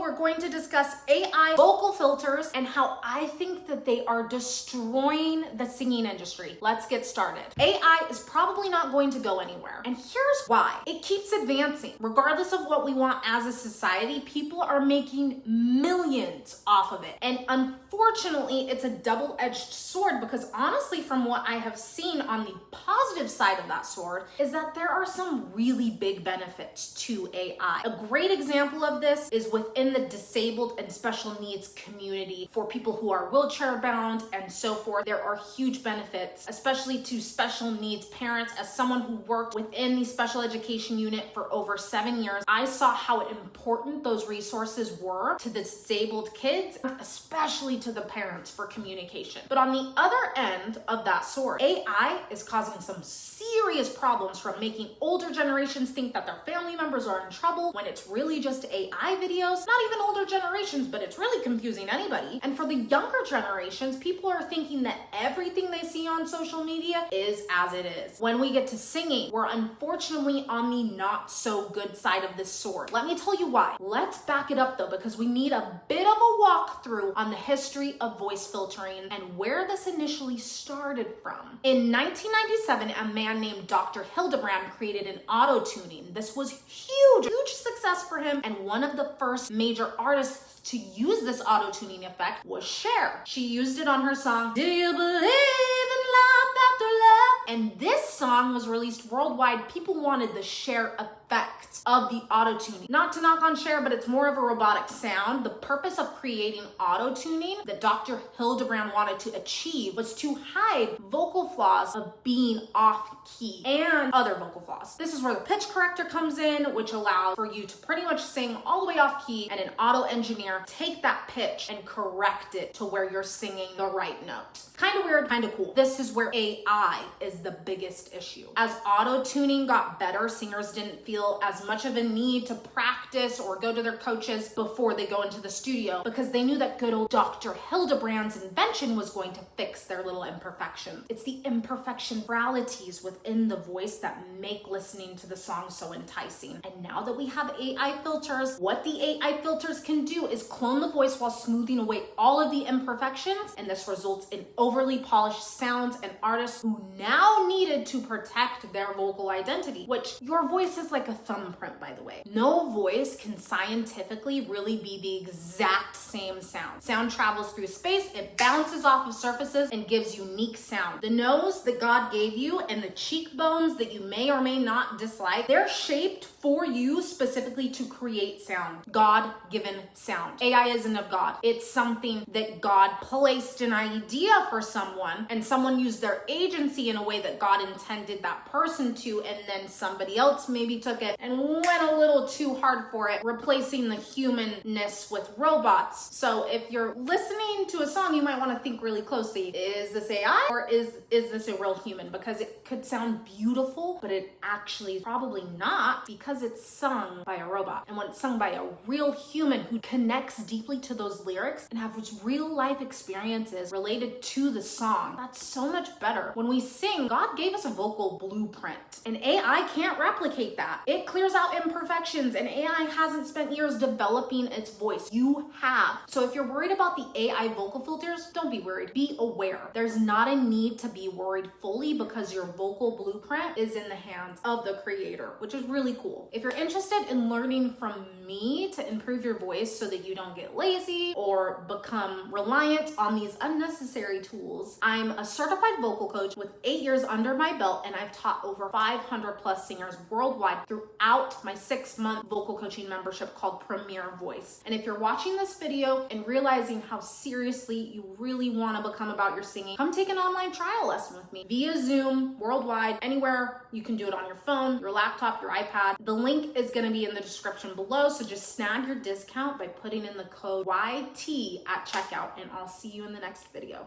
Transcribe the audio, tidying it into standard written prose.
we're going to discuss AI vocal filters and how I think that they are destroying the singing industry. Let's get started. AI is probably not going to go anywhere, and here's why. It keeps advancing. Regardless of what we want as a society, people are making millions off of it. And unfortunately, it's a double-edged sword because honestly, from what I have seen on the positive side of that sword, is that there are some really big benefits to AI. A great example of this is within the disabled and special needs community. For people who are wheelchair bound and so forth, there are huge benefits, especially to special needs parents. As someone who worked within the special education unit for over 7 years, I saw how important those resources were to the disabled kids, especially to the parents for communication. But on the other end of that sword, AI is causing some serious problems, from making older generations think that their family members are in trouble when it's really just AI videos. Not even older generations, but it's really confusing anybody. And for the younger generations, people are thinking that everything they see on social media is as it is. When we get to singing, we're unfortunately on the not so good side of this sword. Let me tell you why. Let's back it up though, because we need a bit of a walkthrough on the history of voice filtering and where this initially started from. In 1997, a man named Dr. Hildebrand created an auto-tuning. This was huge success for him, and one of the first major artists to use this auto-tuning effect was Cher. She used it on her song, Do You Believe in Love After Love? And this song was released worldwide. People wanted the Cher effect of the auto-tuning. Not to knock on Cher, but it's more of a robotic sound. The purpose of creating auto-tuning that Dr. Hildebrand wanted to achieve was to hide vocal flaws of being off-key and other vocal flaws. This is where the pitch corrector comes in, which allows for you to pretty much sing all the way off-key, and an auto-engineer take that pitch and correct it to where you're singing the right note. Kind of weird, kind of cool. This is where AI is the biggest issue. As auto-tuning got better, singers didn't feel as much of a need to practice or go to their coaches before they go into the studio, because they knew that good old Dr. Hildebrand's invention was going to fix their little imperfections. It's the imperfectionalities within the voice that make listening to the song so enticing. And now that we have AI filters, what the AI filters can do is clone the voice while smoothing away all of the imperfections, and this results in overly polished sounds and artists who now needed to protect their vocal identity, which your voice is like a thumbprint, by the way. No voice can scientifically really be the exact same sound. Sound travels through space, it bounces off of surfaces and gives unique sound. The nose that God gave you and the cheekbones that you may or may not dislike, they're shaped for you specifically to create sound. God-given sound. AI isn't of God. It's something that God placed an idea for someone, and someone used their agency in a way that God intended that person to, and then somebody else maybe took it and went a little too hard for it, replacing the humanness with robots. So if you're listening to a song, you might want to think really closely. Is this AI or is this a real human? Because it could sound beautiful, but it actually probably not, because it's sung by a robot. And when it's sung by a real human who connects deeply to those lyrics and has real life experiences related to the song, that's so much better. When we sing, God gave us a vocal blueprint, and AI can't replicate that. It clears out imperfections, and AI hasn't spent years developing its voice. You have. So if you're worried about the AI vocal filters, don't be worried. Be aware. There's not a need to be worried fully, because your vocal blueprint is in the hands of the creator, which is really cool. If you're interested in learning from me to improve your voice so that you don't get lazy or become reliant on these unnecessary tools, I'm a certified vocal coach with 8 years under my belt, and I've taught over 500 plus singers worldwide throughout my 6-month vocal coaching membership called Premier Voice. And if you're watching this video and realizing how seriously you really want to become about your singing, come take an online trial lesson with me via Zoom, worldwide, anywhere. You can do it on your phone, your laptop, your iPad. The link is going to be in the description below, so just snag your discount by putting in the code YT at checkout, and I'll see you in the next video.